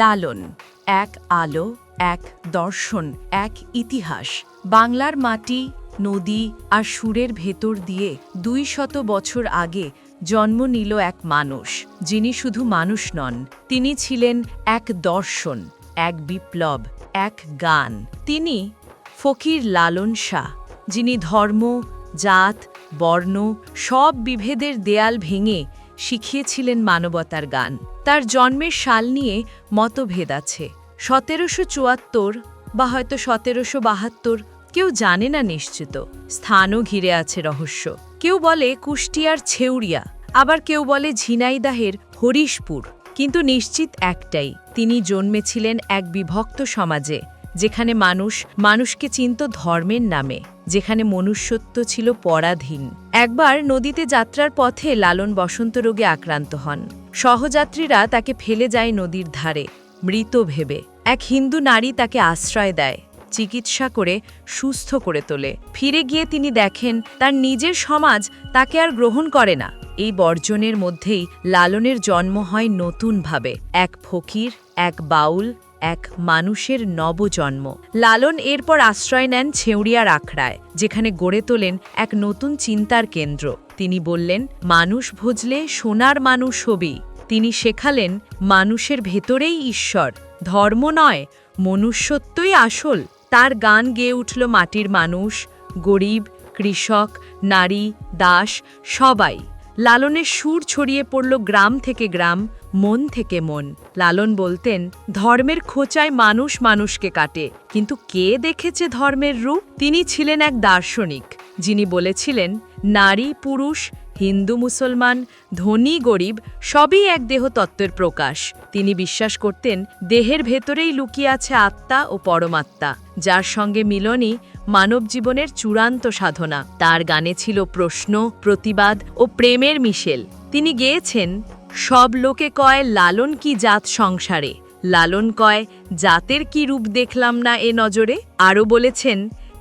লালন এক আলো, এক দর্শন, এক ইতিহাস। বাংলার মাটি, নদী আর সুরের ভেতর দিয়ে ২০০ বছর আগে জন্ম নিল এক মানুষ, যিনি শুধু মানুষ নন, তিনি ছিলেন এক দর্শন, এক বিপ্লব, এক গান। তিনি ফকির লালন শাহ, যিনি ধর্ম, জাত, বর্ণ সব বিভেদের দেয়াল ভেঙে শিখিয়েছিলেন মানবতার গান। তার জন্মের সাল নিয়ে মতভেদ আছে। ১৭৭৪ বা হয়তো ১৭৭২, কেউ জানে না নিশ্চিত। স্থানও ঘিরে আছে রহস্য। কেউ বলে কুষ্টিয়ার ছেউড়িয়া, আবার কেউ বলে ঝিনাইদহের হরিশপুর। কিন্তু নিশ্চিত একটাই, তিনি জন্মেছিলেন এক বিভক্ত সমাজে, যেখানে মানুষ মানুষকে চিনত ধর্মের নামে, যেখানে মনুষ্যত্ব ছিল পরাধীন। একবার নদীতে যাত্রার পথে লালন বসন্ত রোগে আক্রান্ত হন। সহযাত্রীরা তাকে ফেলে যায় নদীর ধারে, মৃত ভেবে। এক হিন্দু নারী তাকে আশ্রয় দেয়, চিকিৎসা করে সুস্থ করে তোলে। ফিরে গিয়ে তিনি দেখেন তার নিজের সমাজ তাকে আর গ্রহণ করে না। এই বর্জনের মধ্যেই লালনের জন্ম হয় নতুনভাবে, এক ফকির, এক বাউল, এক মানুষের নবজন্ম। লালন এরপর আশ্রয় নেন ছেউড়িয়ার আখড়ায়, যেখানে গড়ে তোলেন এক নতুন চিন্তার কেন্দ্র। তিনি বললেন, মানুষ ভজলে সোনার মানুষ হবি। তিনি শেখালেন, মানুষের ভেতরেই ঈশ্বর, ধর্ম নয়, মনুষ্যত্বই আসল। তার গান গেয়ে উঠল মাটির মানুষ, গরিব, কৃষক, নারী, দাস সবাই। লালনের সুর ছড়িয়ে পড়ল গ্রাম থেকে গ্রাম, মন থেকে মন। লালন বলতেন, ধর্মের খোঁচায় মানুষ মানুষকে কাটে, কিন্তু কে দেখেছে ধর্মের রূপ? তিনি ছিলেন এক দার্শনিক, যিনি বলেছিলেন, নারী পুরুষ, হিন্দু মুসলমান, ধনী গরিব সবই এক দেহ তত্ত্বের প্রকাশ। তিনি বিশ্বাস করতেন, দেহের ভেতরেই লুকিয়ে আছে আত্মা ও পরমাত্মা, যার সঙ্গে মিলনই মানব জীবনের চূড়ান্ত সাধনা। তার গানে ছিল প্রশ্ন, প্রতিবাদ ও প্রেমের মিশেল। তিনি গেয়েছেন, সব লোকে কয় লালন কি জাত সংসারে, লালন কয় জাতের কি রূপ দেখলাম না এ নজরে। আরও বলেছেন,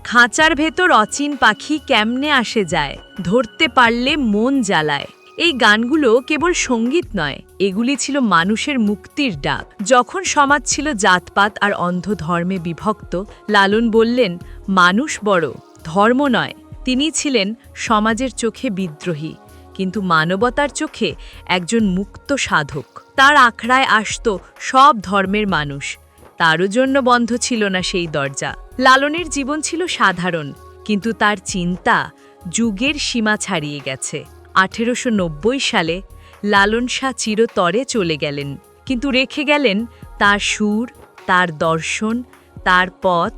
খাঁচার ভেতর অচিন পাখি কেমনে আসে যায়, ধরতে পারলে মন জ্বালায়। এই গানগুলো কেবল সঙ্গীত নয়, এগুলি ছিল মানুষের মুক্তির ডাক। যখন সমাজ ছিল জাতপাত আর অন্ধ ধর্মে বিভক্ত, লালন বললেন, মানুষ বড়, ধর্ম নয়। তিনি ছিলেন সমাজের চোখে বিদ্রোহী, কিন্তু মানবতার চোখে একজন মুক্ত সাধক। তার আখড়ায় আসত সব ধর্মের মানুষ, তারও জন্য বন্ধ ছিল না সেই দরজা। লালনের জীবন ছিল সাধারণ, কিন্তু তার চিন্তা যুগের সীমা ছাড়িয়ে গেছে। ১৮৯০ সালে লালন শাহ চিরতরে চলে গেলেন, কিন্তু রেখে গেলেন তার সুর, তার দর্শন, তার পথ।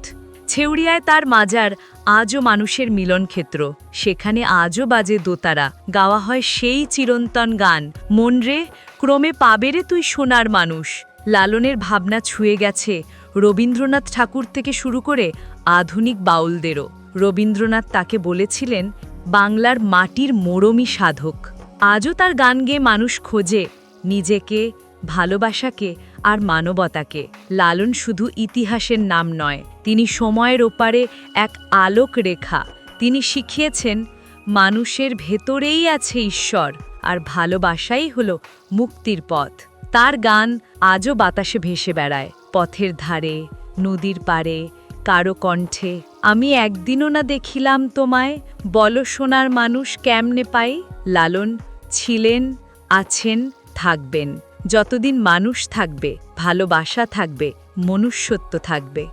ছেউড়িয়ায় তার মাজার আজও মানুষের মিলনক্ষেত্র। সেখানে আজও বাজে দোতারা, গাওয়া হয় সেই চিরন্তন গান, মন রে ক্রমে পাবে রে তুই সোনার মানুষ। লালনের ভাবনা ছুঁয়ে গেছে রবীন্দ্রনাথ ঠাকুর থেকে শুরু করে আধুনিক বাউলদেরও। রবীন্দ্রনাথ তাকে বলেছিলেন, বাংলার মাটির মরমী সাধক। আজও তার গান গেয়ে মানুষ খোঁজে নিজেকে, ভালোবাসাকে আর মানবতাকে। লালন শুধু ইতিহাসের নাম নয়, তিনি সময়ের ওপারে এক আলোক রেখা। তিনি শিখিয়েছেন, মানুষের ভেতরেই আছে ঈশ্বর, আর ভালোবাসাই হলো মুক্তির পথ। তার গান আজও বাতাসে ভেসে বেড়ায়, পথের ধারে, নদীর পাড়ে, কারো কণ্ঠে। আমি একদিনও না দেখিলাম তোমায়, বলো সোনার মানুষ কেমনে পাই। লালন ছিলেন, আছেন, থাকবেন। যতদিন মানুষ থাকবে, ভালোবাসা থাকবে, মনুষ্যত্ব থাকবে।